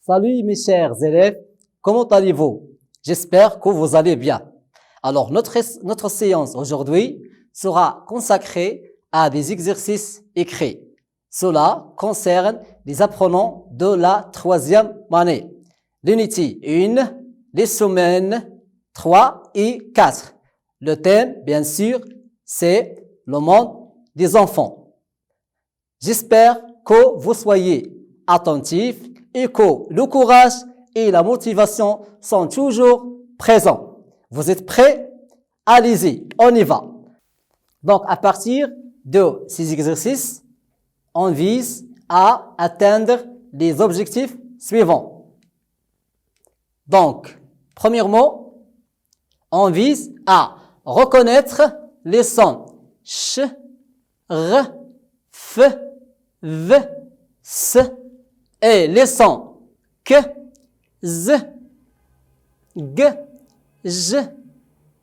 Salut mes chers élèves, comment allez-vous? J'espère que vous allez bien. Alors notre séance aujourd'hui sera consacrée à des exercices écrits. Cela concerne les apprenants de la 3e année. L'unité 1, les semaines 3 et 4. Le thème, bien sûr, c'est le monde des enfants. J'espère que vous soyez attentifs et que le courage et la motivation sont toujours présents. Vous êtes prêts? Allez-y, on y va. Donc, à partir de ces exercices, on vise à atteindre les objectifs suivants. Donc, premièrement, on vise à reconnaître les sons ch, r, f, v, s et les sons que, z, g, j,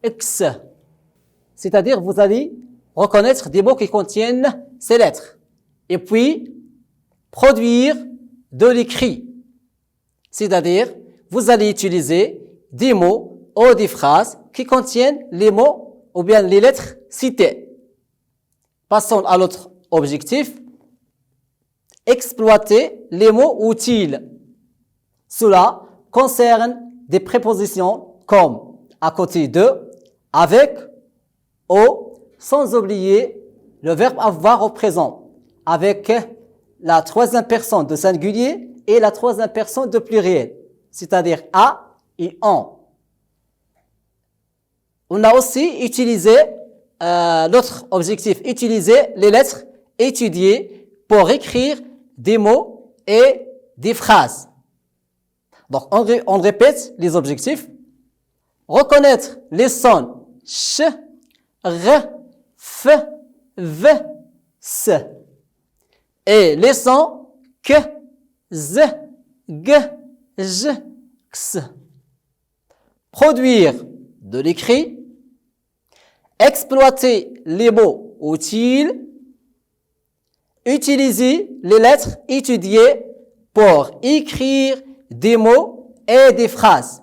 x. C'est-à-dire, vous allez reconnaître des mots qui contiennent ces lettres. Et puis, produire de l'écrit. C'est-à-dire, vous allez utiliser des mots ou des phrases qui contiennent les mots ou bien les lettres citées. Passons à l'autre objectif. Exploiter les mots utiles. Cela concerne des prépositions comme à côté de, avec, au, sans oublier le verbe avoir au présent, avec la 3e personne de singulier et la 3e personne de pluriel, c'est-à-dire à et en. On a aussi utilisé l'autre objectif, utiliser les lettres étudiées pour écrire des mots et des phrases. Donc, on répète les objectifs. Reconnaître les sons ch, r, f, v, s. Et les sons que, z, g, j, x. Produire de l'écrit. Exploiter les mots utiles. Utiliser les lettres étudiées pour écrire des mots et des phrases.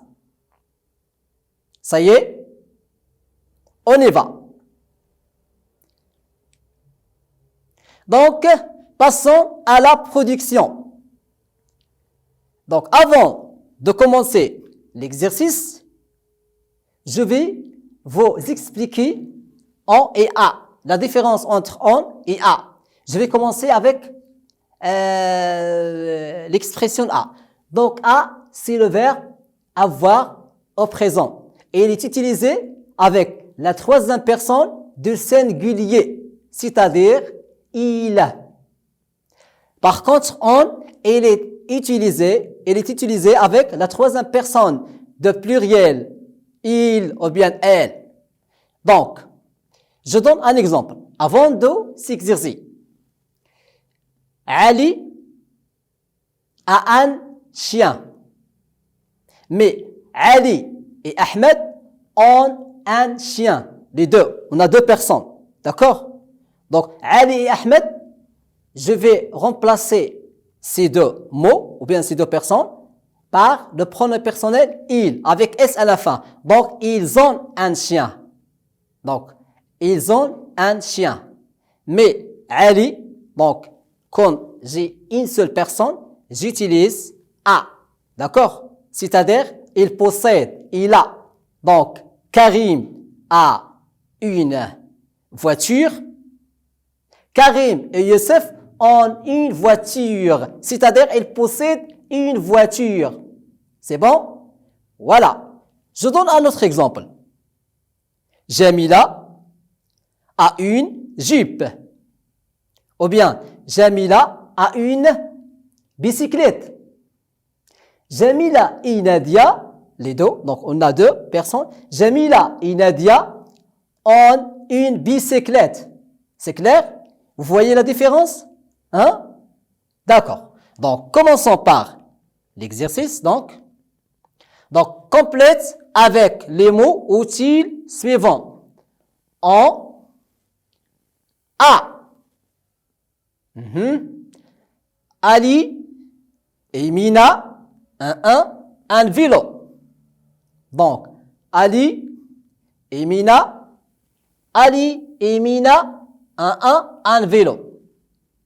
Ça y est, on y va. Donc, passons à la production. Donc, avant de commencer l'exercice, je vais vous expliquer en et à, la différence entre en et à. Je vais commencer avec l'expression à. Donc, à, c'est le verbe avoir au présent. Et il est utilisé avec la 3e personne du singulier, c'est-à-dire il. Par contre, on, il est utilisé avec la 3e personne de pluriel, il ou bien elle. Donc, je donne un exemple avant de s'exercer. Ali a un chien. Mais Ali et Ahmed ont un chien. Les deux. On a 2 personnes. D'accord? Donc, Ali et Ahmed, je vais remplacer ces 2 mots, ou bien ces 2 personnes, par le pronom personnel il, avec S à la fin. Donc, ils ont un chien. Donc, ils ont un chien. Mais Ali, donc, quand j'ai une seule personne, j'utilise a. D'accord? C'est-à-dire, il possède, il a. Donc, Karim a une voiture. Karim et Youssef ont une voiture. C'est-à-dire, ils possèdent une voiture. C'est bon? Voilà. Je donne un autre exemple. Jamila a une jupe. Ou bien, Jamila a une bicyclette. Jamila et Nadia, les deux, donc on a 2 personnes. Jamila et Nadia ont une bicyclette. C'est clair? Vous voyez la différence? Hein? D'accord. Donc, commençons par l'exercice, donc. Donc, complète avec les mots utiles suivants. En, à. Ali et Mina un vélo. Donc, Ali et Mina, un vélo.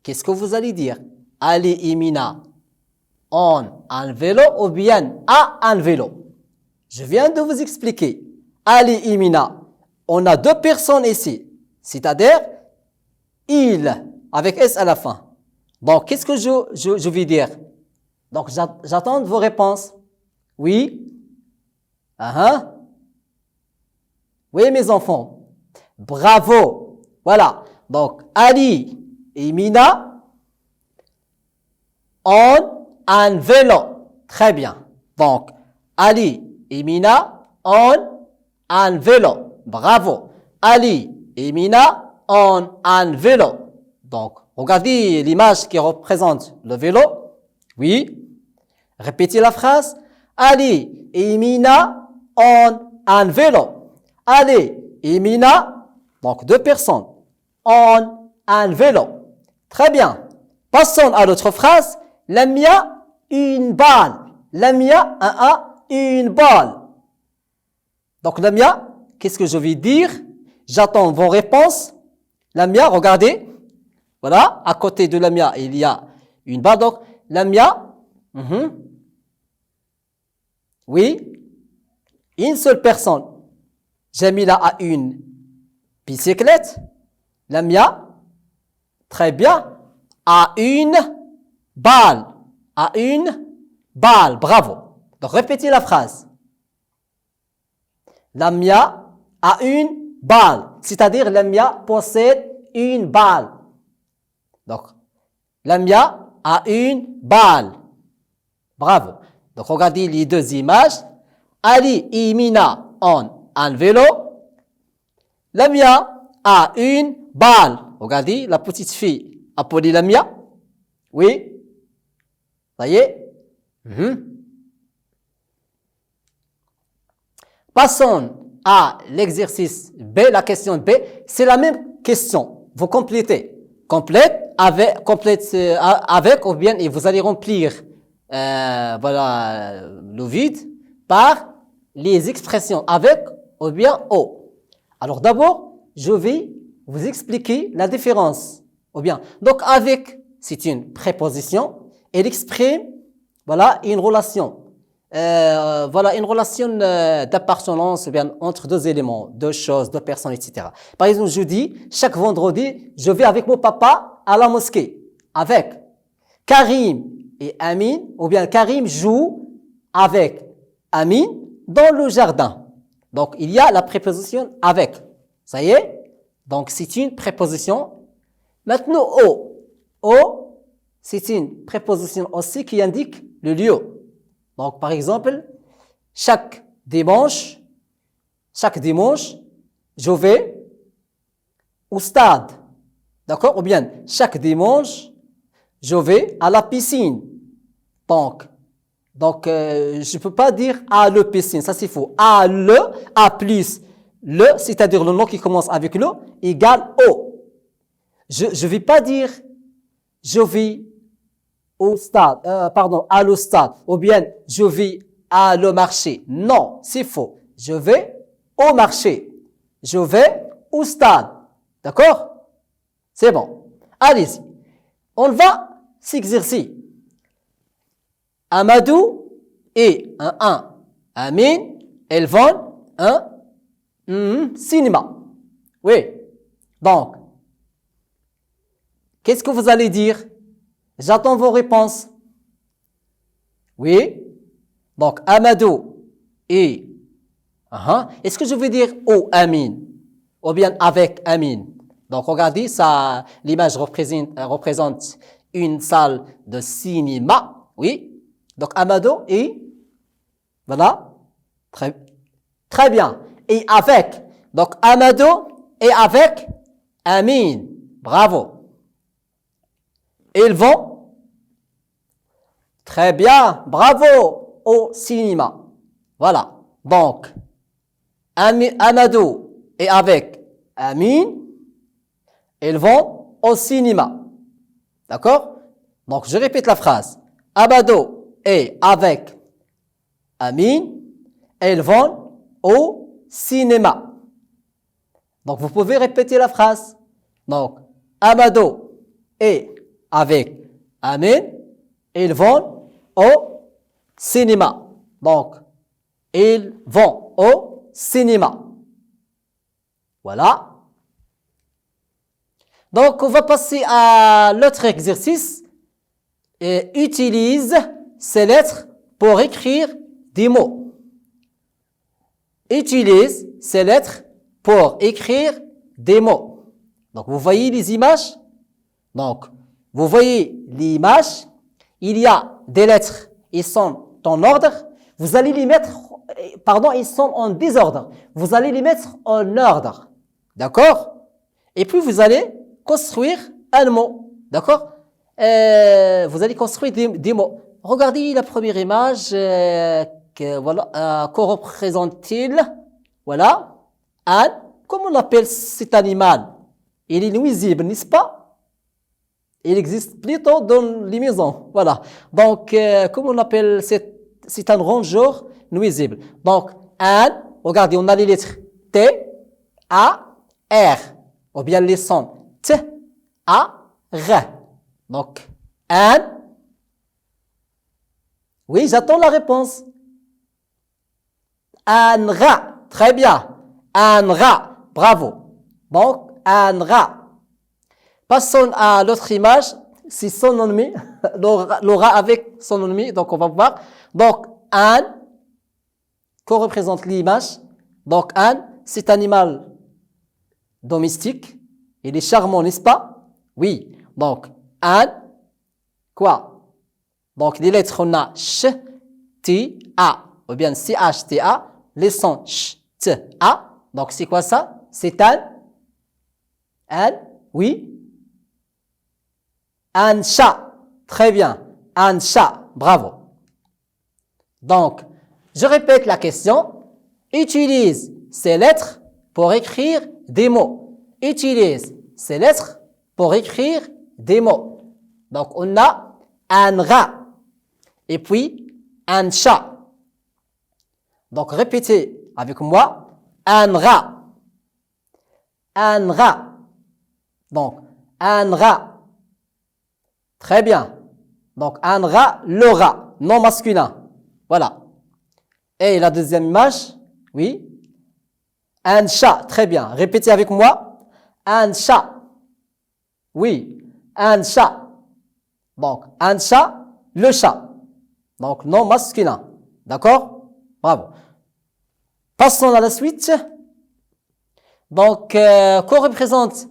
Qu'est-ce que vous allez dire? Ali et Mina ont un vélo ou bien a un vélo? Je viens de vous expliquer. Ali et Mina, on a deux personnes ici, c'est-à-dire il, avec S à la fin. Donc, qu'est-ce que je vais dire? Donc, j'attends vos réponses. Oui? Oui, mes enfants. Bravo. Voilà. Donc, Ali et Mina ont un vélo. Très bien. Donc, Ali et Mina ont un vélo. Bravo. Ali et Mina ont un vélo. Donc, regardez l'image qui représente le vélo. Oui. Répétez la phrase. Ali et Mina ont un vélo. Ali et Mina, donc deux personnes, ont un vélo. Très bien. Passons à l'autre phrase. Lamia, une balle. Lamia a une balle. Donc, Lamia, qu'est-ce que je vais dire? J'attends vos réponses. Lamia, regardez. Voilà, à côté de Lamia, il y a une balle. Donc, Lamia, oui, une seule personne. Jamila a une bicyclette. Lamia, très bien, a une balle. A une balle. Bravo. Donc, répétez la phrase. Lamia a une balle. C'est-à-dire, Lamia possède une balle. Donc, Lamia a une balle. Bravo. Donc, regardez les deux images. Ali et Mina ont un vélo. Lamia a une balle. Regardez, la petite fille appelée Lamia. Oui. Ça y est. Passons à l'exercice B, la question B. C'est la même question. Vous complétez. Complète avec ou bien et vous allez remplir voilà le vide par les expressions avec ou bien au. Alors d'abord, je vais vous expliquer la différence. Ou bien, donc avec, c'est une préposition. Elle exprime, voilà, une relation. Voilà, une relation d'appartenance bien, entre deux éléments, deux choses, deux personnes, etc. Par exemple, je dis, chaque vendredi, je vais avec mon papa à la mosquée. Avec Karim et Amin, ou bien Karim joue avec Amin dans le jardin. Donc, il y a la préposition avec. Ça y est? Donc, c'est une préposition. Maintenant, au. Au, c'est une préposition aussi qui indique le lieu. Donc, par exemple, chaque dimanche, je vais au stade. D'accord? Ou bien, chaque dimanche, je vais à la piscine. Donc, je ne peux pas dire à le piscine, ça c'est faux. À plus le, c'est-à-dire le nom qui commence avec le, égale au. Je ne vais pas dire je vais au stade, à le stade, ou bien je vais à le marché. Non, c'est faux. Je vais au marché. Je vais au stade. D'accord? C'est bon. Allez-y. On va s'exercer. Amadou et Amin, elles vont un cinéma. Oui. Donc, qu'est-ce que vous allez dire? J'attends vos réponses. Oui. Donc, Amadou et est-ce que je vais dire au Amin? Ou bien avec Amin? Donc, regardez, ça, l'image représente une salle de cinéma. Oui. Donc, Amadou et, voilà. Très bien. Et avec. Donc, Amadou et avec Amin. Bravo. Ils vont, très bien, bravo, au cinéma. Voilà. Donc, Amadou et avec Amin, ils vont au cinéma. D'accord? Donc, je répète la phrase. Amadou et avec Amine, elles vont au cinéma. Donc, vous pouvez répéter la phrase. Donc, Amado est avec Amine, ils vont au cinéma. Donc, ils vont au cinéma. Voilà. Donc, on va passer à l'autre exercice. Et utilise ces lettres pour écrire des mots. Utilise ces lettres pour écrire des mots. Donc, vous voyez les images? Donc, vous voyez l'image. Il y a des lettres. Ils sont en ordre. Vous allez les mettre, pardon, ils sont en désordre. Vous allez les mettre en ordre. D'accord? Et puis, vous allez construire un mot. D'accord? Vous allez construire des mots. Regardez la première image. Voilà, que représente-t-il? Voilà. Âne. Comment on l'appelle cet animal? Il est nuisible, n'est-ce pas? Il existe plutôt dans les maisons. Voilà. Donc, comment on appelle c'est un rongeur nuisible. Donc, âne. Regardez, on a les lettres T, A, R. Ou bien les sons T, A, R. Donc, âne. Oui, j'attends la réponse. Âne-ra. Très bien. Âne-ra. Bravo. Donc, âne-ra. Passons à l'autre image. C'est son ennemi. L'aura avec son ennemi. Donc, on va voir. Donc, âne. Que représente l'image? Donc, âne, c'est un animal domestique. Il est charmant, n'est-ce pas? Oui. Donc, âne. Quoi? Donc, les lettres, on a ch, t, a. Ou bien ch, t, a. Les sons ch, t, a. Donc, c'est quoi ça? C'est oui. Un chat. Très bien. Un chat. Bravo. Donc, je répète la question. Utilise ces lettres pour écrire des mots. Utilise ces lettres pour écrire des mots. Donc, on a un rat. Et puis, un chat. Donc, répétez avec moi. Un rat. Un rat. Donc, un rat. Très bien. Donc, un rat, le rat, non masculin. Voilà. Et la deuxième image, oui. Un chat, très bien. Répétez avec moi. Un chat. Oui, un chat. Donc, un chat, le chat. Donc, non masculin. D'accord? Bravo. Passons à la suite. Donc, qu'on représente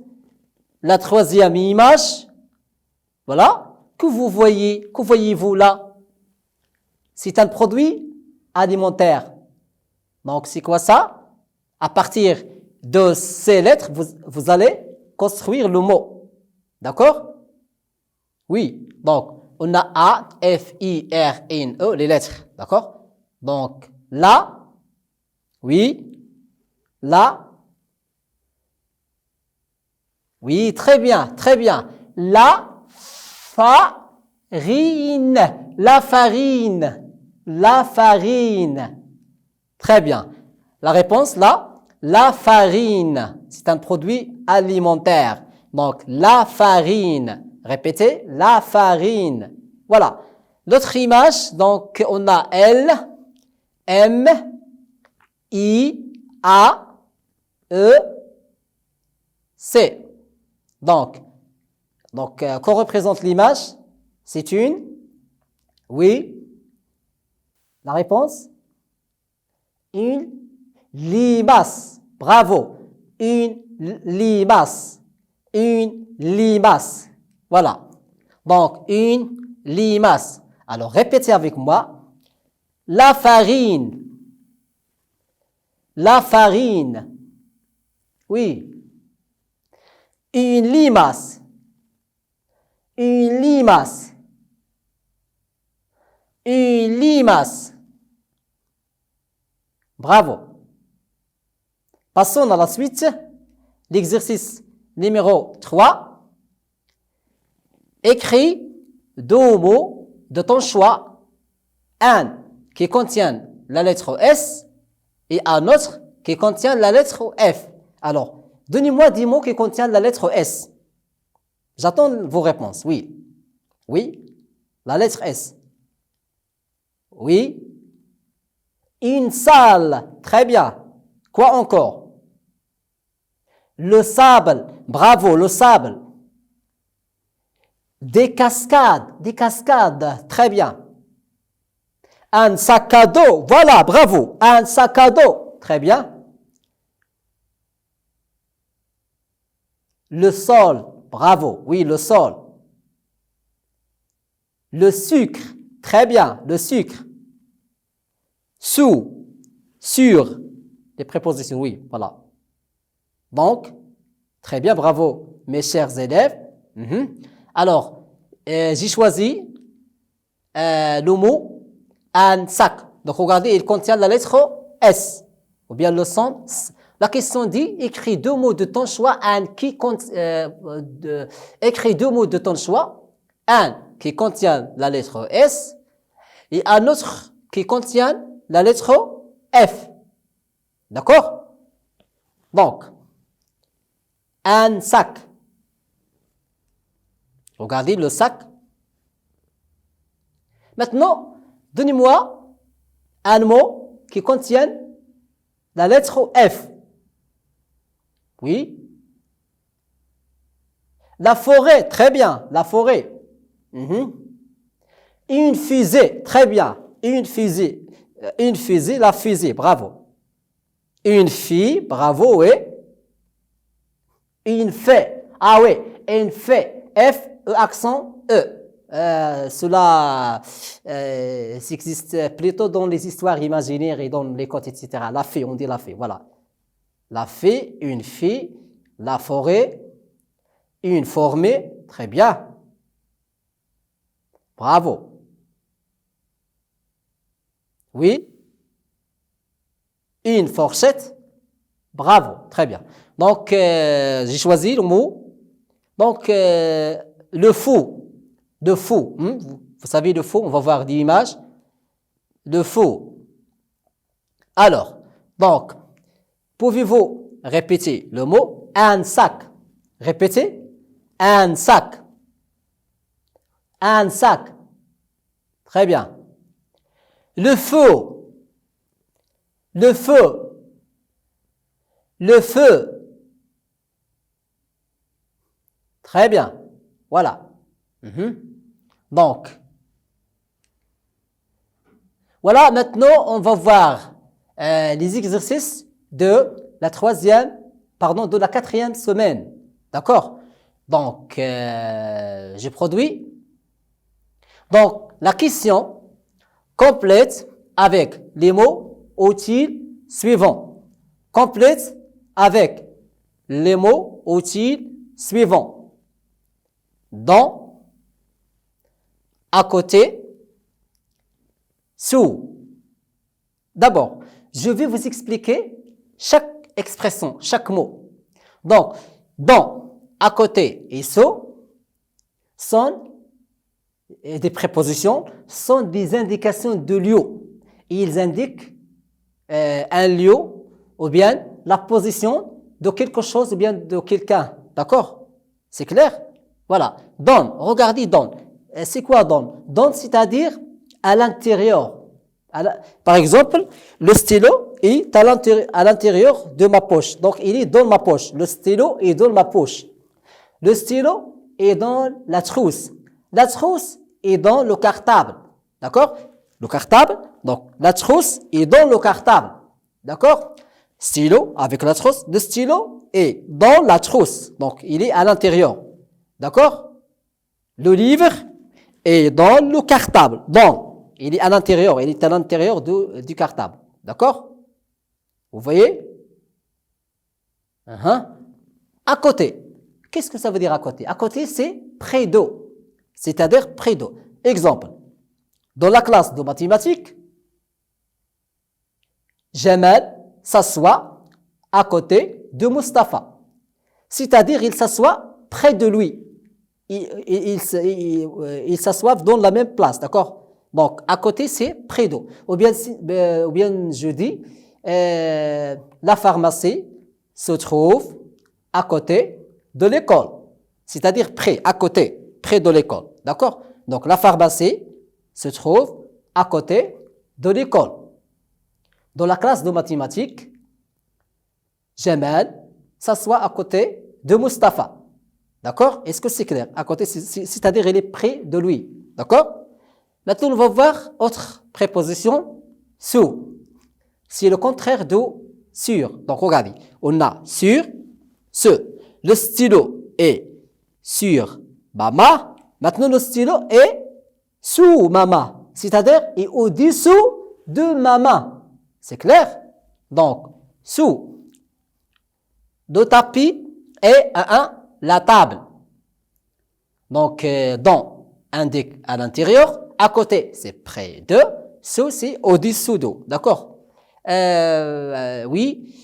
la troisième image? Voilà. Que vous voyez? Que voyez-vous là? C'est un produit alimentaire. Donc, c'est quoi ça? À partir de ces lettres, vous allez construire le mot. D'accord? Oui. Donc, on a A, F, I, R, N, E, les lettres. D'accord? Donc, là, oui, là, oui, très bien, très bien. La farine, la farine, la farine. Très bien. La réponse, là, la farine. C'est un produit alimentaire. Donc, la farine. Répétez, la farine. Voilà. L'autre image, donc, on a L, M, I, A, E, C. Donc, qu'on représente l'image? C'est une? Oui. La réponse? Une limace. Bravo. Une limace. Une limace. Voilà. Donc, une limace. Alors, répétez avec moi. La farine. La farine. Oui. Une limace. Une limace. Une limace. Bravo. Passons à la suite. L'exercice numéro 3. Écris deux mots de ton choix. Un qui contient la lettre S et un autre qui contient la lettre F. Alors, donnez-moi 10 mots qui contiennent la lettre S. J'attends vos réponses. Oui. Oui. La lettre S. Oui. Une salle. Très bien. Quoi encore? Le sable. Bravo, le sable. Des cascades. Des cascades. Très bien. Un sac à dos. Voilà, bravo. Un sac à dos. Très bien. Le sol. Bravo. Oui, le sol. Le sucre. Très bien. Le sucre. Sous. Sur. Les prépositions, oui, voilà. Donc, très bien, bravo, mes chers élèves. Alors, j'ai choisi le mot un sac. Donc, regardez, il contient la lettre S, ou bien le son. La question dit, écris 2 mots de ton choix, écris 2 mots de ton choix, un qui contient la lettre S et un autre qui contient la lettre F. D'accord? Donc, un sac. Regardez le sac. Maintenant, donnez-moi un mot qui contienne la lettre F. Oui. La forêt, très bien, la forêt. Une fusée, très bien. Une fusée, la fusée, bravo. Une fille, bravo, oui. Une fée, ah oui, une fée, F, E, accent, E. Cela existe plutôt dans les histoires imaginaires et dans les contes, etc. La fée, on dit la fée, voilà. La fée, une fille, la forêt, une formée, très bien. Bravo. Oui. Une fourchette, bravo, très bien. Donc, j'ai choisi le mot. Donc, le fou, vous savez le fou, on va voir des images. Le fou. Alors, donc, pouvez-vous répéter le mot un sac? Répétez. Un sac. Un sac. Très bien. Le feu. Le feu. Le feu. Très bien. Voilà. Donc, voilà, maintenant, on va voir les exercices de la de la 4e semaine. D'accord? Donc, j'ai produit. Donc, la question complète avec les mots utiles suivants. Complète avec les mots utiles suivants. Dans, à côté, sous. D'abord, je vais vous expliquer chaque expression, chaque mot. Donc, dans, à côté et sous sont des prépositions, sont des indications de lieu. Ils indiquent un lieu ou bien la position de quelque chose ou bien de quelqu'un. D'accord? C'est clair? Voilà. Dans, regardez dans. C'est quoi dans? Dans, c'est-à-dire à l'intérieur. Par exemple, le stylo est à l'intérieur de ma poche. Donc, il est dans ma poche. Le stylo est dans ma poche. Le stylo est dans la trousse. La trousse est dans le cartable. D'accord? Le cartable, donc la trousse est dans le cartable. D'accord? Stylo avec la trousse. Le stylo est dans la trousse. Donc, il est à l'intérieur. D'accord? Le livre est dans le cartable. Donc, il est à l'intérieur. Il est à l'intérieur du cartable. D'accord? Vous voyez? À côté. Qu'est-ce que ça veut dire à côté? À côté, c'est près d'eau. C'est-à-dire près d'eau. Exemple. Dans la classe de mathématiques, Jamal s'assoit à côté de Mustapha. C'est-à-dire, il s'assoit près de lui. Ils s'assoient dans la même place, d'accord? Donc, à côté, c'est près de. Ou bien je dis, la pharmacie se trouve à côté de l'école. C'est-à-dire près, à côté, près de l'école. D'accord? Donc, la pharmacie se trouve à côté de l'école. Dans la classe de mathématiques, Jamal s'assoit à côté de Mustapha. D'accord? Est-ce que c'est clair? À côté, c'est-à-dire il est près de lui. D'accord? Maintenant, on va voir autre préposition, sous. C'est le contraire de sur. Donc, regardez. On a sur, ce. Le stylo est sur Mama. Maintenant, le stylo est sous Mama. C'est-à-dire, il est au-dessous de Mama. C'est clair? Donc, sous. Le tapis est la table. Donc, dans, indique à l'intérieur. À côté, c'est près de. Sous, c'est au-dessous de. D'accord? Oui.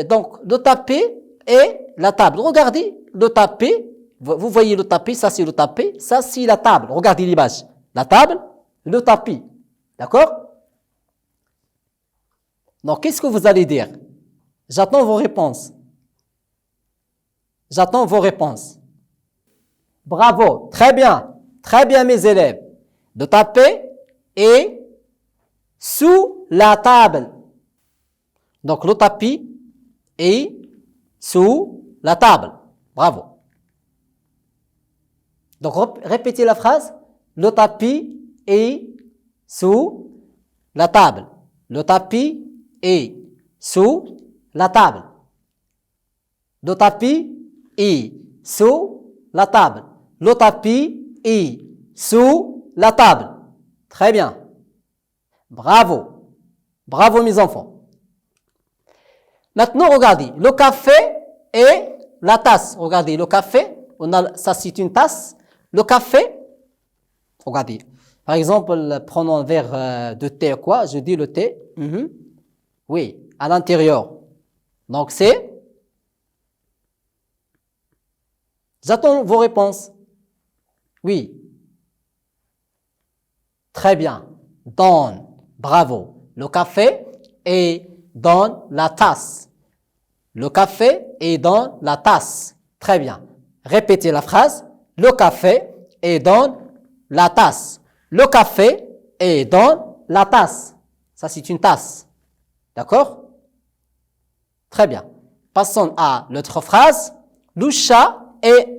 Donc, le tapis et la table. Regardez le tapis. Vous voyez le tapis, ça c'est le tapis, ça c'est la table. Regardez l'image. La table, le tapis. D'accord? Donc, qu'est-ce que vous allez dire? J'attends vos réponses. J'attends vos réponses. Bravo. Très bien. Très bien, mes élèves. Le tapis est sous la table. Donc, le tapis est sous la table. Bravo. Donc, répétez la phrase. Le tapis est sous la table. Le tapis est sous la table. Le tapis est sous la table. Le tapis est sous la table. Très bien. Bravo. Bravo, mes enfants. Maintenant, regardez. Le café et la tasse. Regardez, le café, ça c'est une tasse. Le café, regardez. Par exemple, prenons un verre de thé ou quoi. Je dis le thé. Oui, à l'intérieur. Donc, c'est... J'attends vos réponses. Oui. Très bien. Dans. Bravo. Le café est dans la tasse. Le café est dans la tasse. Très bien. Répétez la phrase. Le café est dans la tasse. Le café est dans la tasse. Ça, c'est une tasse. D'accord? Très bien. Passons à l'autre phrase. Le chat est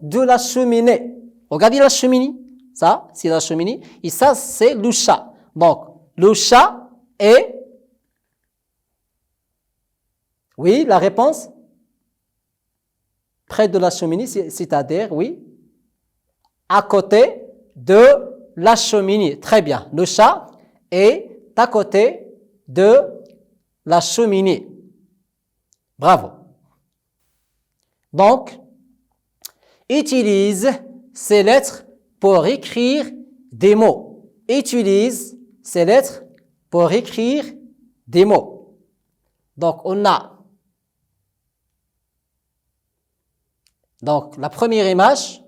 de la cheminée. Regardez la cheminée. Ça, c'est la cheminée. Et ça, c'est le chat. Donc, le chat est... Oui, la réponse? Près de la cheminée, c'est-à-dire, oui, à côté de la cheminée. Très bien. Le chat est à côté de la cheminée. Bravo. Donc, utilise ces lettres pour écrire des mots. Utilise ces lettres pour écrire des mots. Donc, on a la première image.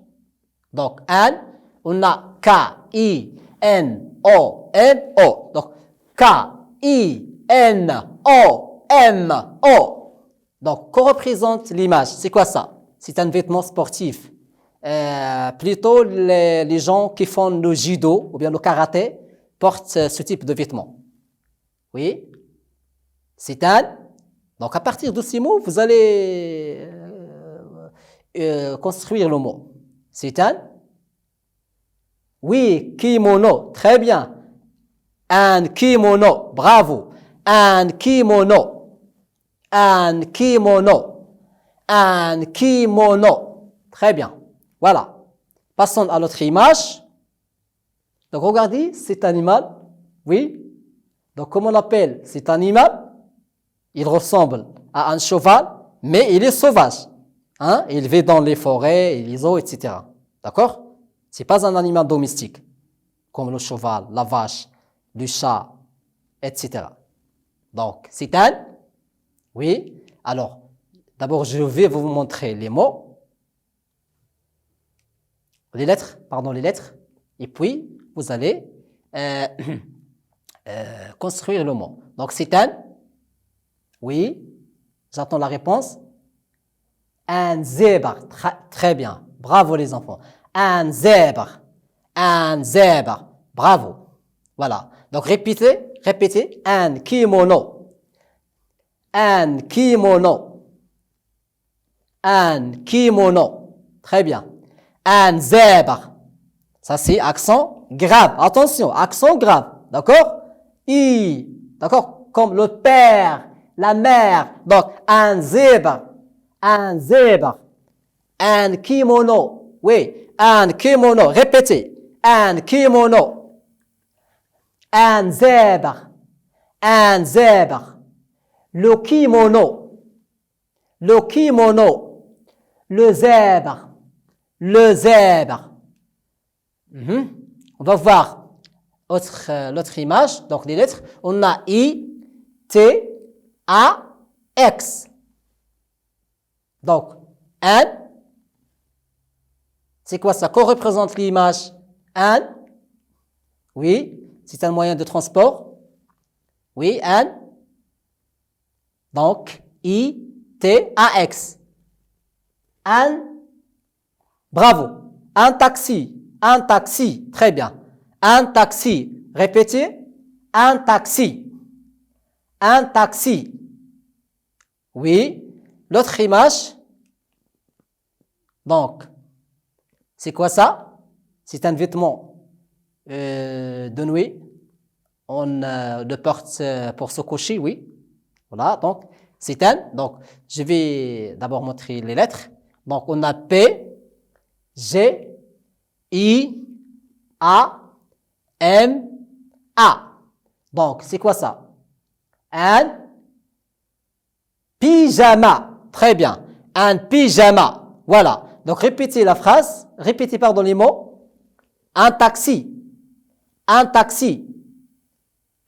Donc, Anne, on a K-I-N-O-N-O. Donc, K-I-N-O-M-O. Donc, que représente l'image? C'est quoi ça? C'est un vêtement sportif. Plutôt, les gens qui font le judo ou bien le karaté portent ce type de vêtement. Oui? C'est un. Donc, à partir de ces mots, vous allez construire le mot. C'est un. Oui, kimono. Très bien. Un kimono. Bravo. Un kimono. Un kimono. Un kimono. Très bien. Voilà. Passons à l'autre image. Donc, regardez, cet animal. Oui. Donc, comment on l'appelle? Cet animal, il ressemble à un cheval, mais il est sauvage. Hein? Il vit dans les forêts, les eaux, etc. D'accord? C'est pas un animal domestique, comme le cheval, la vache, le chat, etc. Donc, c'est un. Oui. Alors, d'abord, je vais vous montrer les mots. Les lettres. Et puis, vous allez euh, construire le mot. Donc, c'est un. Oui. J'attends la réponse. Un zèbre. Très bien. Bravo les enfants. Un zèbre. Un zèbre. Bravo. Voilà. Donc, répétez. Répétez. Un kimono. Un kimono. Un kimono. Très bien. Un zèbre. Ça, c'est accent grave. Attention, accent grave. D'accord? I. D'accord? Comme le père, la mère. Donc, un zèbre. Un zèbre. Un kimono. Oui, un kimono. Répétez. Un kimono. Un zèbre. Un zèbre. Le kimono. Le kimono. Le zèbre. Le zèbre. On va voir l'autre image. Donc, les lettres. On a I, T, A, X. Donc, un. C'est quoi ça? Qu'on représente l'image? Un. Oui, c'est un moyen de transport. Oui, un. Donc, I, T, A, X. Un. Bravo. Un taxi. Un taxi. Très bien. Un taxi. Répétez. Un taxi. Un taxi. Oui. L'autre image. Donc, c'est quoi ça? C'est un vêtement de nuit. On le porte pour se coucher, oui. Voilà, donc, c'est un. Donc, je vais d'abord montrer les lettres. Donc, on a P, G, I, A, M, A. Donc, c'est quoi ça? Un pyjama. Très bien. Un pyjama. Voilà. Donc, répétez la phrase. Répétez, pardon, les mots. Un taxi. Un taxi.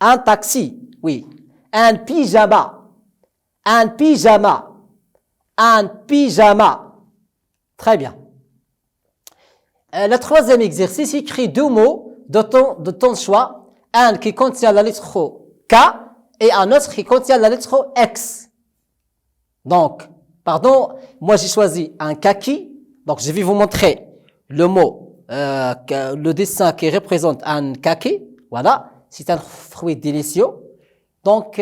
Un taxi. Oui. Un pyjama. Un pyjama. Un pyjama. Très bien. Le troisième exercice, écrit deux mots de ton choix. Un qui contient la lettre K et un autre qui contient la lettre X. Donc, pardon, moi j'ai choisi un kaki. Donc, je vais vous montrer le mot, le dessin qui représente un kaki. Voilà, c'est un fruit délicieux. Donc,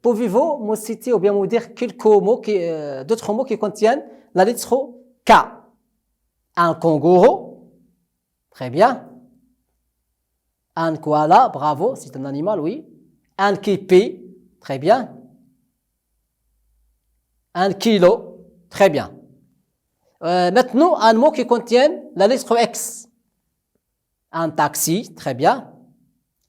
pouvez-vous me citer ou bien me dire quelques mots, d'autres mots qui contiennent la lettre K? Un kangourou. Très bien. Un koala, bravo, c'est un animal, oui. Un képi, très bien. Un kilo, très bien. Maintenant, un mot qui contient la lettre X. Un taxi, très bien.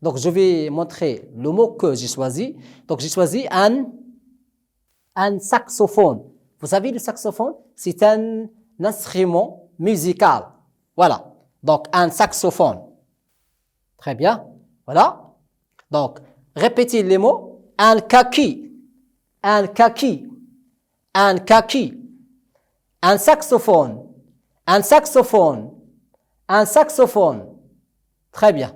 Donc, je vais montrer le mot que j'ai choisi. Donc, j'ai choisi un saxophone. Vous savez, le saxophone, c'est un instrument musical. Voilà. Donc, un saxophone. Très bien. Voilà. Donc, répétez les mots. Un kaki. Un kaki. Un kaki. Un saxophone. Un saxophone. Un saxophone. Très bien.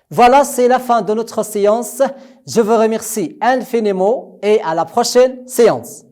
Voilà, c'est la fin de notre séance. Je vous remercie infiniment et à la prochaine séance.